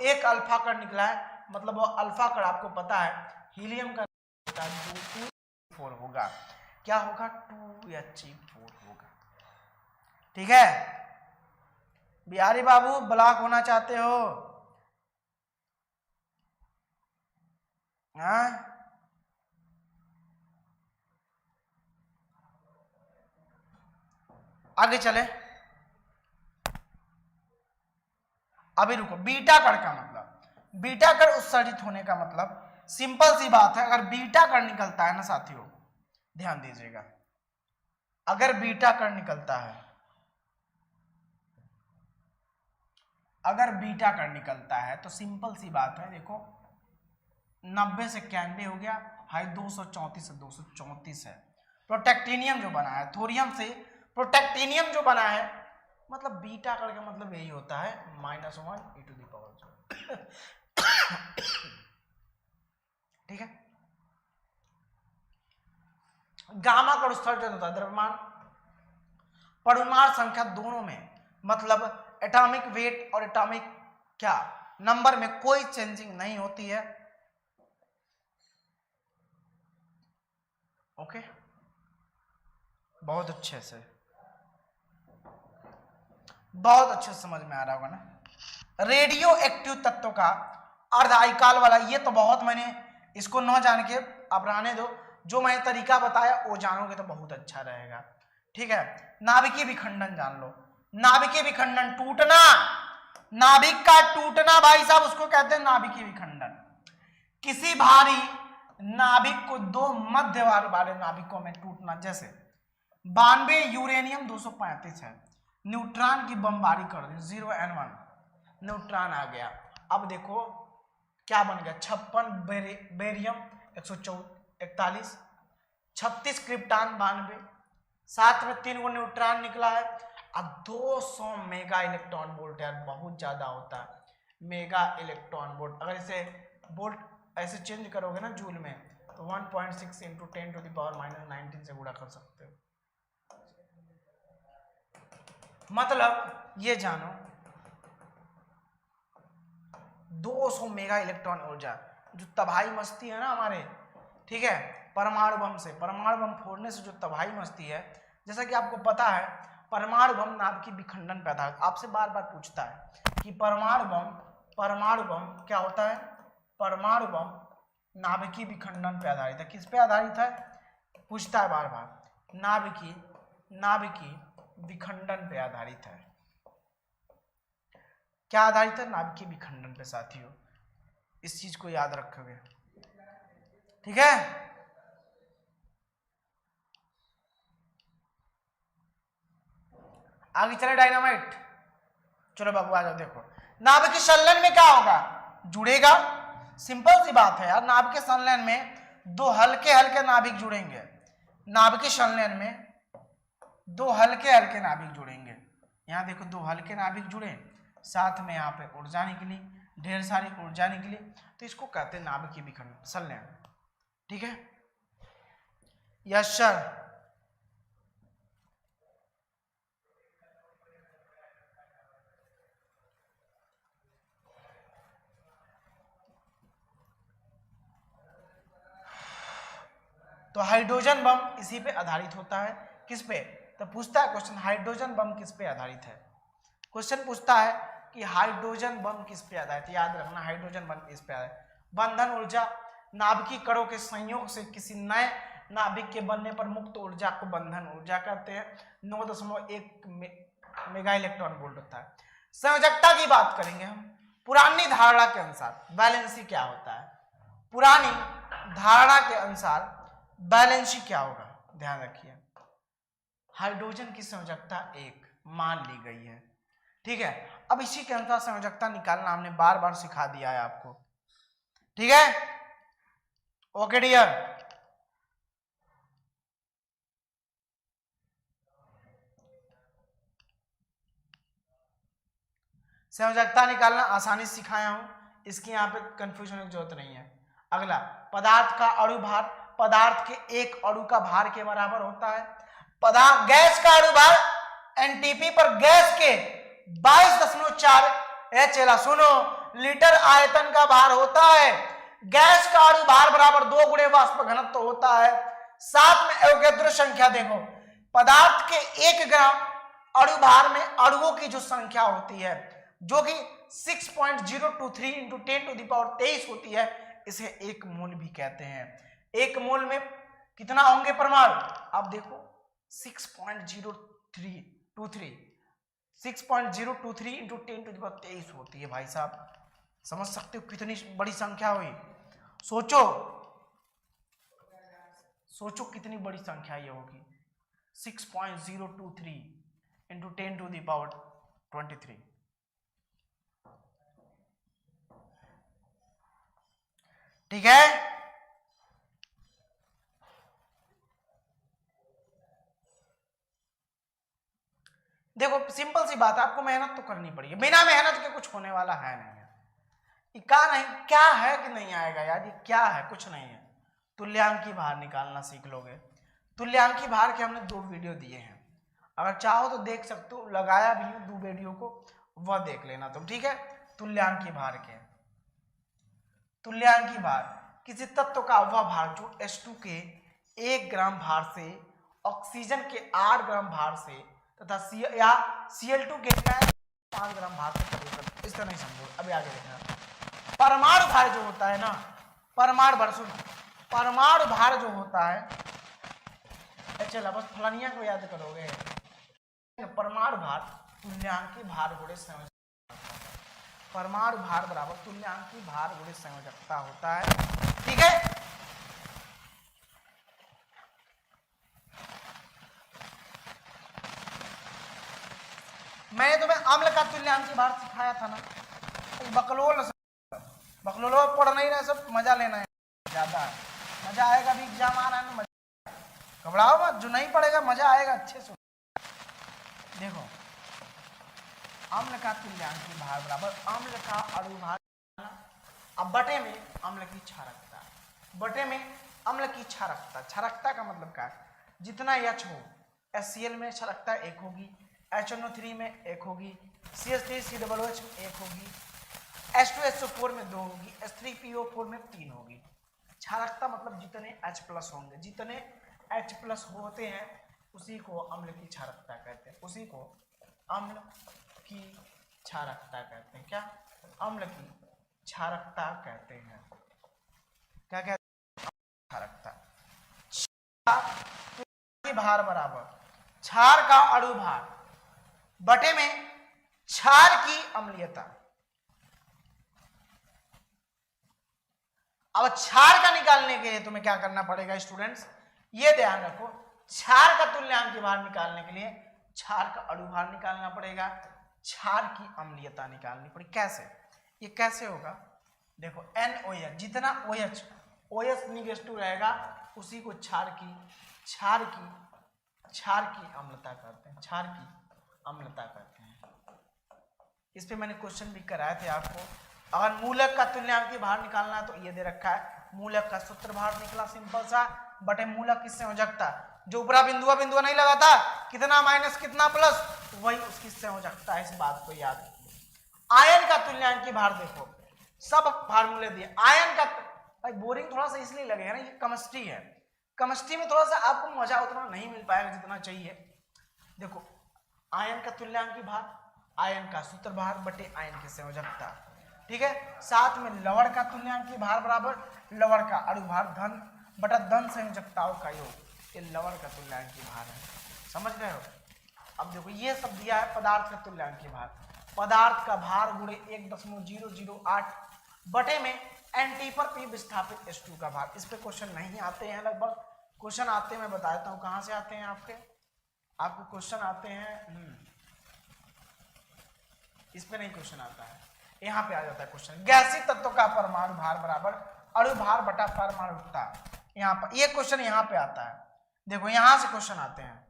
एक अल्फा कण निकला है, मतलब वो अल्फा कण आपको पता है हीलियम का 2 4 होगा। क्या होगा 2He4 होगा। ठीक है बिहारी बाबू, ब्लॉक होना चाहते हो? हाँ आगे चले। अभी रुको, बीटा कण का मतलब, बीटा कण उत्सर्जित होने का मतलब सिंपल सी बात है, अगर बीटा कण निकलता है ना साथियों, ध्यान दीजिएगा, अगर बीटा कण निकलता है, अगर बीटा कण निकलता है तो सिंपल सी बात है, देखो 90 से 91 हो गया, हाई 234 से 234 है। प्रोटेक्टिनियम जो बना है, थोरियम से प्रोटेक्टिनियम जो बना है, मतलब बीटा कण का मतलब यही होता है -1 e⁻²। ठीक है। गामा कण उत्सर्जन होता है द्रव्यमान परमाणु संख्या दोनों में, मतलब एटॉमिक वेट और एटॉमिक क्या नंबर में कोई चेंजिंग नहीं होती है। ओके बहुत अच्छे से, बहुत अच्छे समझ में आ रहा होगा ना। रेडियो एक्टिव तत्व का अर्धआयकाल वाला, ये तो बहुत मैंने इसको न जान के अब रहने दो, जो मैंने तरीका बताया वो जानोगे तो बहुत अच्छा रहेगा। ठीक है, नाभिकीय विखंडन जान लो। नाभिकीय विखंडन, टूटना, नाभिक का टूटना भाई साहब उसको कहते हैं नाभिकीय विखंडन। किसी भारी नाभिक को दो मध्य वाले नाभिकों में टूटना, जैसे 92 यूरेनियम 235 है, न्यूट्रॉन की बमबारी कर दी, 0N1 न्यूट्रॉन आ गया। अब देखो क्या बन गया, 56 बेरियम 141, 36 क्रिप्टॉन 92, साथ में 3 गो न्यूट्रॉन निकला है, अब 200 मेगा इलेक्ट्रॉन वोल्ट, यार बहुत ज्यादा होता है मेगा इलेक्ट्रॉन वोल्ट। अगर इसे वोल्ट ऐसे चेंज करोगे ना जूल में, तो 1.6 × 10⁻⁻19 से गुणा कर सकते हो। मतलब ये जानो 200 मेगा इलेक्ट्रॉन ऊर्जा जो तबाही मचती है ना हमारे, ठीक है, परमाणु बम से, परमाणु बम फोड़ने से जो तबाही मचती है, जैसा कि आपको पता है परमाणु बम नाभिकीय विखंडन पैदा, आपसे बार बार पूछता है कि परमाणु बम क्या होता है, परमाणु बम नाभिकीय विखंडन पे आधारित है। किस पे आधारित है पूछता है बार बार, नाभिकीय विखंडन पे आधारित है। क्या आधारित है, नाभिकीय विखंडन पे साथियों, इस चीज को याद रखोगे। ठीक है, आगे चले डायनामाइट। चलो बाबू आ जाओ, देखो नाभिकीय संलयन में क्या होगा, जुड़ेगा, सिंपल सी बात है यार, नाभिकीय संलयन में दो हल्के हल्के नाभिक जुड़ेंगे, नाभिकीय संलयन में दो हल्के हल्के नाभिक जुड़ेंगे। यहाँ देखो दो हल्के नाभिक जुड़े, साथ में यहाँ पे ऊर्जा निकली, ढेर सारी ऊर्जा निकली, तो इसको कहते हैं नाभिकीय विखंडन संलयन। ठीक है, यस सर। तो हाइड्रोजन बम इसी पे आधारित होता है। किस पे, तो पूछता है क्वेश्चन हाइड्रोजन बम किस पे आधारित है, क्वेश्चन पूछता है कि हाइड्रोजन बम किस पे आधारित है। याद रखना हाइड्रोजन बम इस पे आधारित। बंधन ऊर्जा, नाभिकीय कणों के संयोग से किसी नए नाभिक के बनने पर मुक्त ऊर्जा को बंधन ऊर्जा कहते हैं, 9.1 मेगा इलेक्ट्रॉन वोल्ट होता है। संयोजकता की बात करेंगे हम, पुरानी धारणा के अनुसार वैलेंसी क्या होता है, पुरानी धारणा के अनुसार वैलेंसी क्या होगा, ध्यान रखिए, हाइड्रोजन की संयोजकता 1 मान ली गई है। ठीक है, अब इसी के अनुसार संयोजकता निकालना हमने बार बार सिखा दिया है आपको। ठीक है, ओके डियर। संयोजकता निकालना आसानी से सिखाया हूं, इसकी यहाँ पे कंफ्यूजन की जरूरत नहीं है। अगला, पदार्थ का अणु भार, पदार्थ के एक अणु का भार के बराबर होता है। पदार्थ गैस का अणु भार एनटीपी पर गैस के 22.4 HL, सुनो, लीटर आयतन का भार होता है। गैस का अणु भार बराबर 2 गुणे वाष्प घनत्व होता है। साथ में अवोगैड्रो संख्या देखो, पदार्थ के 1 ग्राम अणु भार में अणुओं की जो संख्या होती है जो कि 6.023 इंटू 10⁻23 होती है, इसे 1 मोल भी कहते हैं। 1 मोल में कितना होंगे परमाणु? आप देखो 6.023 इंटू 10⁻23 होती है भाई साहब। समझ सकते हो कितनी बड़ी संख्या हुई? सोचो कितनी बड़ी संख्या ये होगी। 6.023 इंटू 10⁻23। ठीक है, देखो सिंपल सी बात है, आपको मेहनत तो करनी पड़ेगी, बिना मेहनत के कुछ होने वाला है नहीं है। क्या है कि नहीं आएगा यार, ये क्या है? कुछ नहीं है। तुल्यांकी भार निकालना सीख लोगे। तुल्यांकी भार के हमने 2 वीडियो दिए हैं, अगर चाहो तो देख सकते हो, लगाया भी हूं 2 वीडियो को, वह देख लेना तुम। ठीक है, तुल्यांकी भार के, तुल्यांकी भार किसी तत्व का वह भार जो H2 के 1 ग्राम भार से, ऑक्सीजन के 8 ग्राम भार से तथा Cl2 के 5 ग्राम भार से प्रयोग करते हैं। इस तरह नहीं समझो, अभी आगे देखना। परमाणु भार जो होता है ना, परमाणु भार जो होता है, चला बस फलानिया को याद करोगे। परमाणु भार तुल्यांकी भार गुणे संयोजकता, परमाणु भार बराबर तुल्यांकी भार गुणे संयोजकता होता है। ठीक है, मैंने तुम्हें अम्ल का तुल्यांकी भार सिखाया था ना, बकलोल पढ़ नहीं रहे, सब मजा लेना है, ज्यादा मजा आएगा। भी एग्जाम आ रहा है ना, घबराओ मत, जो नहीं पढ़ेगा मजा आएगा अच्छे से। देखो अम्ल का तुल्यांकी भार बराबर अम्ल का अणु भार, अब बटे में अम्ल की क्षारकता, बटे में अम्ल की क्षारकता। क्षारकता का मतलब क्या है? जितना H हो, HCl में क्षारकता 1 होगी, HNO3 में 1 होगी, CH3COOH में 1 होगी, H2SO4 में 2 होगी, H3PO4 में 3 होगी। क्षारकता मतलब जितने H+ होंगे, जितने H+ होते हैं उसी को अम्ल की क्षारकता कहते हैं, उसी को अम्ल की क्षारकता कहते हैं। क्या? अम्ल की क्षारकता कहते हैं। क्या कहते हैं? क्षारकता। भार बराबर क्षार का अणु भार बटे में क्षार की अम्लीयता। अब क्षार का निकालने के लिए तुम्हें क्या करना पड़ेगा स्टूडेंट्स? ये ध्यान रखो, क्षार का तुल्यांकी भार निकालने के लिए क्षार का अणु भार निकालना पड़ेगा, क्षार की अम्लीयता निकालनी पड़ेगी। कैसे? ये कैसे होगा? देखो NOH, जितना OH निगेटिव रहेगा उसी को क्षार की अम्लता कहते हैं, क्षार की अम्लता कहते हैं। इस पे मैंने क्वेश्चन भी कराए थे आपको। अगर मूलक का तुल्यांकी भार निकालना है तो ये दे रखा है, मूलक का सूत्र भार निकला सिंपल सा, बटे मूलक किससे हो सकता है? जो ऊपरा बिंदुआ नहीं लगा था, कितना माइनस कितना प्लस, वही उसकी से हो सकता है। इस बात को याद रखिए। आयन का तुल्यांकी भार देखो, सब फार्मूले दिए। आयन का भाई बोरिंग थोड़ा सा इसलिए लगेगा ना, ये केमिस्ट्री है, केमिस्ट्री में थोड़ा सा आपको मजा उतना नहीं मिल पाएगा जितना चाहिए। देखो आयन का तुल्यांकी भार, आयन का सूत्र भार बटे आयन की संयोजकता। ठीक है, साथ में लवण का तुल्यांकी भार बराबर लवण का अणु भार धन बटा धन संयोजकताओं का योग, ये लवण का तुल्यांकी भार है। समझ गए हो? अब देखो ये सब दिया है पदार्थ का तुल्यांकी भार, पदार्थ का भार गुणे 1.008 बटे में एनटी पर पी विस्थापित H2 का भार। इस पे क्वेश्चन नहीं आते हैं, लगभग क्वेश्चन आते हैं, मैं बता देता हूँ कहाँ से आते हैं। आपको क्वेश्चन आते हैं, इस पे नहीं क्वेश्चन आता है, यहाँ पे आ जाता है क्वेश्चन। गैसीय तत्व का परमाणु भार बराबर अणु भार बटा परमाणुता, यहाँ पर ये क्वेश्चन यहाँ पे आता है। देखो यहां से क्वेश्चन आते हैं,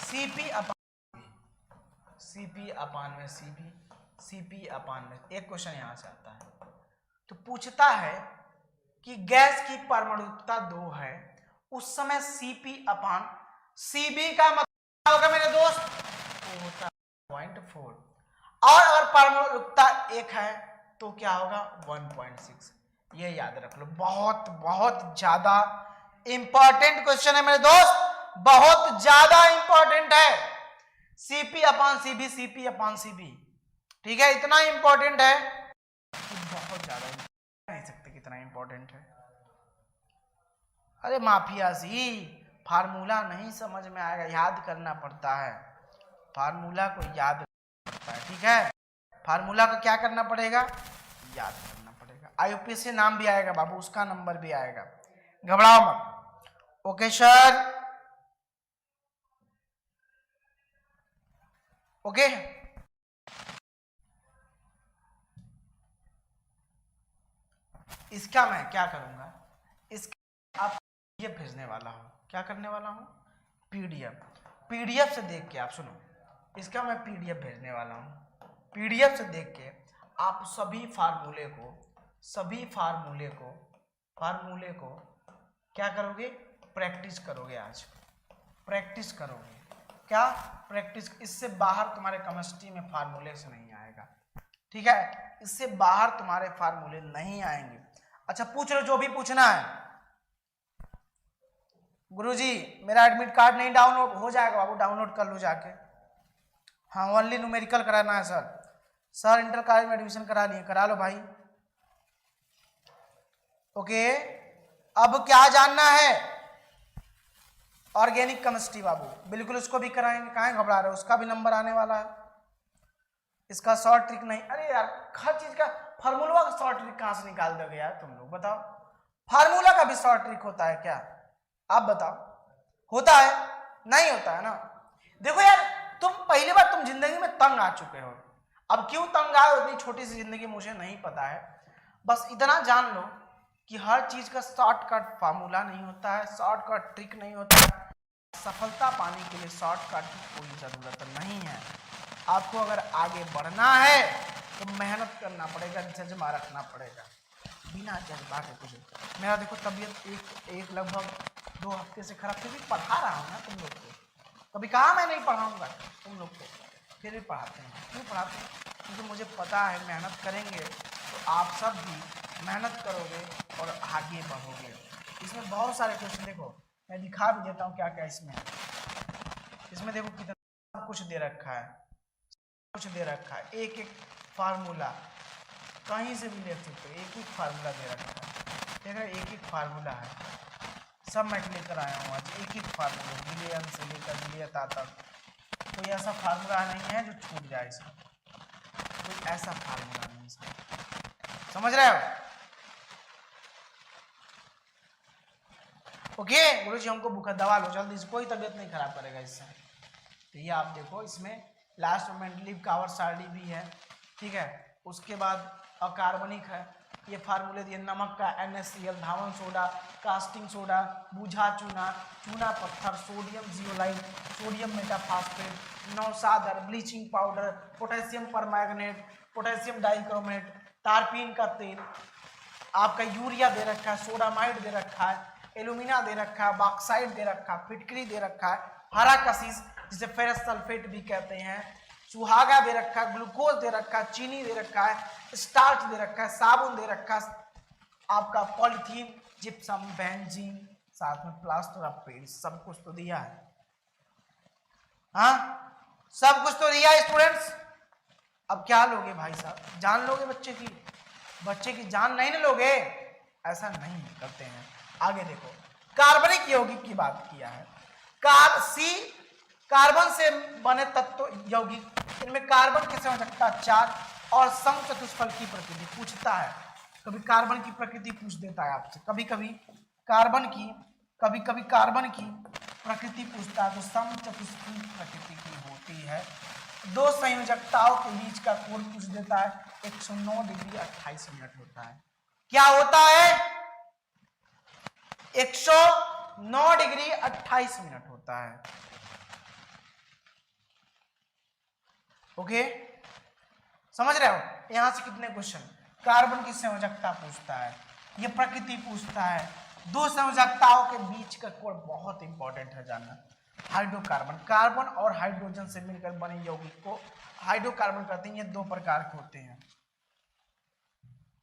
CP अपान में CP अपान में, एक क्वेश्चन यहां से आता है। तो पूछता है कि गैस की परमाणुता 2 है, उस समय CP अपान CB का मतलब क्या होगा मेरे दोस्त? वो होता है 0.4, और अगर परमाणुता 1 है तो क्या होगा? 1.6। ये याद रख लो, बहुत बहुत ज्यादा इंपॉर्टेंट क्वेश्चन है मेरे दोस्त, बहुत ज्यादा इंपॉर्टेंट है। CP upon CB, CP upon CB, ठीक है, इतना इंपॉर्टेंट है कि बहुत ज्यादा, नहीं सकते कितना इंपॉर्टेंट है। अरे माफिया सी, फार्मूला नहीं समझ में आएगा, याद करना पड़ता है, फार्मूला को याद करना पड़ता है, ठीक है, फार्मूला को क्या करना पड़ेगा, याद करना पड़ेगा। आईयूपीएसी नाम भी आएगा बाबू, उसका नंबर भी आएगा, घबराओ मत। Okay sir, okay. इसका मैं क्या करूंगा, इसका आप पीडीएफ भेजने वाला हूं, क्या करने वाला हूं, पीडीएफ, पीडीएफ से देख के आप सुनो, इसका मैं पीडीएफ भेजने वाला हूं, पीडीएफ से देख के आप सभी फार्मूले को क्या करोगे, प्रैक्टिस करोगे, आज प्रैक्टिस करोगे, क्या प्रैक्टिस, इससे बाहर तुम्हारे केमिस्ट्री में फार्मूले से नहीं आएगा, ठीक है, इससे बाहर तुम्हारे फार्मूले नहीं आएंगे। अच्छा पूछ लो जो भी पूछना है। गुरुजी मेरा एडमिट कार्ड नहीं डाउनलोड हो जाएगा बाबू, डाउनलोड कर लो जाके। हाँ ओनली न्यूमेरिकल कराना है सर, सर इंटर कॉलेज में एडमिशन करा लिए, करा लो भाई। ओके अब क्या जानना है, ऑर्गेनिक केमिस्ट्री बाबू, बिल्कुल उसको भी कराएंगे, कहाँ घबरा रहे हो, उसका भी नंबर आने वाला है, इसका शॉर्ट ट्रिक नहीं, अरे यार हर चीज का फार्मूला का शॉर्ट ट्रिक कहां से निकाल दोगे यार तुम लोग, बताओ, फार्मूला का भी शॉर्ट ट्रिक होता है क्या, आप बताओ, होता है, नहीं होता है ना। देखो यार तुम पहली बार तुम जिंदगी में तंग आ चुके हो, अब क्यों तंग आए इतनी छोटी सी जिंदगी मुझे नहीं पता है, बस इतना जान लो कि हर चीज का शॉर्टकट फार्मूला नहीं होता है, शॉर्टकट ट्रिक नहीं होता है, सफलता पाने के लिए शॉर्टकट की कोई जरूरत नहीं है। आपको अगर आगे बढ़ना है तो मेहनत करना पड़ेगा, जज्बा रखना पड़ेगा, बिना जज्बा के कुछ। मेरा देखो तबीयत एक लगभग 2 हफ्ते से खराब, फिर भी पढ़ा रहा हूँ ना तुम लोग को, कभी कहा मैं नहीं पढ़ाऊँगा तुम लोग को, फिर भी पढ़ाते हैं, क्यों पढ़ाते हैं, क्योंकि मुझे पता है मेहनत करेंगे तो आप सब भी मेहनत करोगे और आगे बढ़ोगे। इसमें बहुत सारे क्वेश्चन देखो, मैं दिखा भी देता हूँ क्या क्या इसमें देखो कितना कुछ दे रखा है, कुछ दे रखा है, एक एक फार्मूला कहीं से भी ले सकते हो, एक एक फार्मूला दे रखा है, देख रहे एक एक फार्मूला है, सब मैं लेकर आया हूँ आज, एक एक फार्मूला विलियन से लेकर विलियता तक, कोई ऐसा फार्मूला नहीं है जो छूट जाए इसका, कोई ऐसा फार्मूला नहीं इसका, समझ रहे हो। ओके गुरुजी हमको बुखार दवा लो जल्दी से, कोई तबीयत नहीं खराब करेगा इससे। तो ये आप देखो इसमें लास्ट में लीव कावर सारडी भी है, ठीक है, उसके बाद अकार्बनिक है, ये फार्मूले दिए, नमक का NaCl, धावन सोडा, कास्टिंग सोडा, बूझा चूना, चूना पत्थर, सोडियम जियोलाइट, सोडियम मेटाफास्फेट, नौसादर, bleaching powder, potassium permanganate, potassium dichromate, तारपीन का तेल, आपका यूरिया दे रखा है, सोडामाइड दे रखा है, एल्यूमिना दे रखा है, बॉक्साइड दे रखा है, फिटकरी दे रखा है, हरा कशिश जिसे फेरस सल्फेट भी कहते हैं, सुहागा दे रखा है, ग्लूकोज दे रखा है, चीनी दे रखा है, स्टार्च दे रखा है, साबुन दे रखा है, आपका पॉलिथीन, जिप्सम, बेंजीन, साथ में प्लास्टर ऑफ पेरिस, सब कुछ तो दिया है, हाँ सब कुछ तो दिया है स्टूडेंट्स। अब क्या लोगे भाई साहब, जान लोगे बच्चे की जान नहीं ना लोगे, ऐसा नहीं करते हैं। आगे देखो कार्बनिक यौगिक की बात किया है, कार्बन से बने तत्व यौगिक, इनमें कार्बन की संयोजकता 4 और समचतुष्फल की प्रकृति पूछता है, कभी कार्बन की प्रकृति पूछ देता है आपसे, कभी कभी कार्बन की प्रकृति पूछता है, तो समचतुष्फल प्रकृति की होती है। 2 संयोजकताओं के बीच का कोण पूछ देता है, 109 डिग्री 28 मिनट होता है, क्या होता है 109 डिग्री 28 मिनट होता है। ओके समझ रहे हो, यहां से कितने क्वेश्चन, कार्बन की संयोजकता पूछता है, ये प्रकृति पूछता है, 2 संयोजकताओं के बीच का कोण बहुत इंपॉर्टेंट है जानना, हाइड्रोकार्बन, कार्बन और हाइड्रोजन से मिलकर बने यौगिक को हाइड्रोकार्बन कहते हैं, ये 2 प्रकार के होते हैं,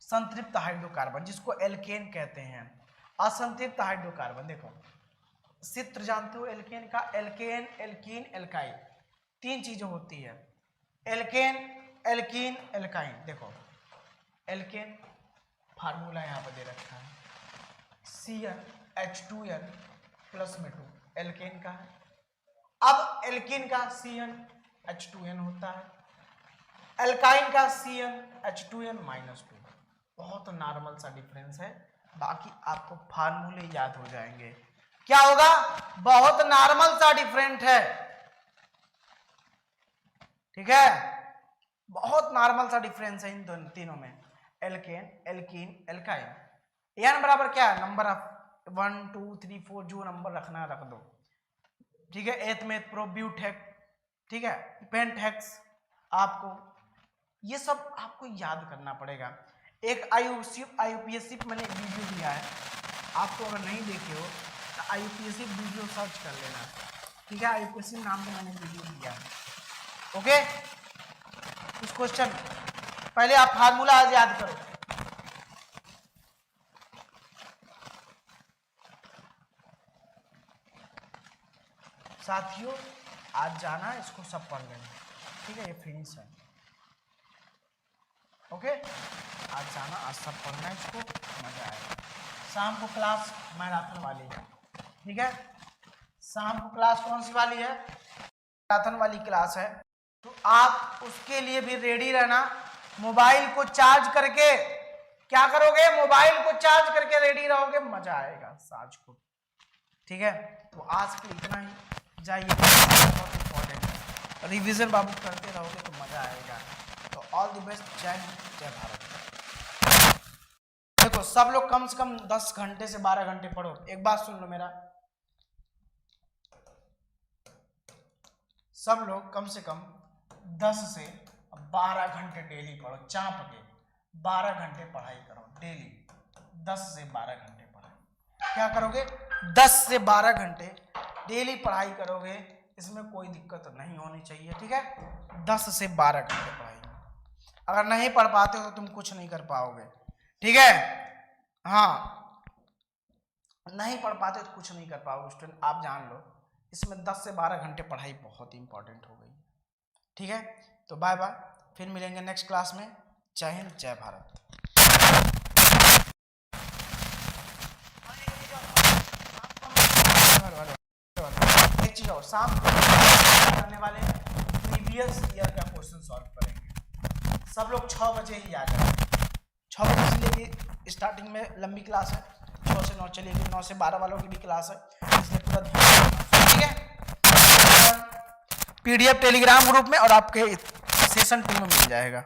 संतृप्त हाइड्रोकार्बन, जिसको एल्केन कहते हैं। असंतृप्त हाइड्रोकार्बन, देखो चित्र जानते हो एल्केन का, एल्केन, एल्कीन, एल्काइन, तीन चीजें होती है। Alkane, alkene, alkyne. देखो एल्केन फार्मूला यहाँ पर दे रखा है, CnH2n प्लस में 2 एल्केन का है। अब एल्कीन का CnH2n होता है, एल्काइन का CnH2n माइनस 2। बहुत नॉर्मल सा डिफरेंस है, बाकी आपको फार्मूले याद हो जाएंगे। क्या होगा? बहुत नॉर्मल सा डिफरेंट है, ठीक है, बहुत नॉर्मल सा डिफरेंस है इन दोनों तीनों में, एल्केन, एल्कीन, एल्काइन। n बराबर क्या है? नंबर ऑफ 1 2 3 4 जो नंबर रखना रख दो, ठीक है। एथ में प्रोब्यूटेक, ठीक है, पेंटेक्स, आपको ये सब आपको याद करना पड़ेगा। एक IUPAC मैंने वीडियो दिया है, आपको अगर नहीं देखे हो तो IUPAC वीडियो सर्च कर लेना, ठीक है। IUPAC नाम से मैंने वीडियो दिया है, ओके। उस क्वेश्चन पहले आप फार्मूला आज याद करो। साथियों आज जाना है, इसको सब पढ़ लेना, ठीक है, ये फिनिश है, ओके। आज जाना, आज सब पढ़ना है, इसको मजा आएगा। शाम को क्लास मैराथन वाली है, ठीक है। शाम को क्लास कौन सी वाली है? मैराथन वाली क्लास है, तो आप उसके लिए भी रेडी रहना। मोबाइल को चार्ज करके क्या करोगे? मोबाइल को चार्ज करके रेडी रहोगे, मजा आएगा साज को, ठीक है। तो आज के इतना ही, जाइए, बहुत इंपॉर्टेंट है, रिवीजन बाबू करते रहोगे तो मजा आएगा। तो ऑल द बेस्ट, जय हिंद, जय भारत। देखो सब लोग कम से कम 10 घंटे से 12 घंटे पढ़ो। एक बात सुन लो मेरा, सब लोग कम से कम 10 से 12 घंटे डेली पढ़ो, चाप के 12 घंटे पढ़ाई करो डेली, 10 से 12 घंटे पढ़ाई। क्या करोगे? 10 से 12 घंटे डेली पढ़ाई करोगे, इसमें कोई दिक्कत नहीं होनी चाहिए, ठीक है। 10 से 12 घंटे पढ़ाई, अगर नहीं पढ़ पाते हो तो तुम कुछ नहीं कर पाओगे, ठीक है। हाँ, नहीं पढ़ पाते तो कुछ नहीं कर पाओगे स्टूडेंट, आप जान लो। इसमें 10 से 12 घंटे पढ़ाई बहुत इंपॉर्टेंट हो गई, ठीक है। तो बाय बाय, फिर मिलेंगे नेक्स्ट क्लास में। जय हिंद, जय भारत। एक चीज और, शाम को करने वाले प्रीवियस ईयर का क्वेश्चन सॉल्व करेंगे। सब लोग 6 बजे ही आ जाए, 6 बजे से लेके स्टार्टिंग में लंबी क्लास है, 6 से 9 चलेगी, 9 से 12 वालों की भी क्लास है, इसलिए पूरा ध्यान, ठीक है। PDF टेलीग्राम ग्रुप में और आपके सेशन टीम में मिल जाएगा।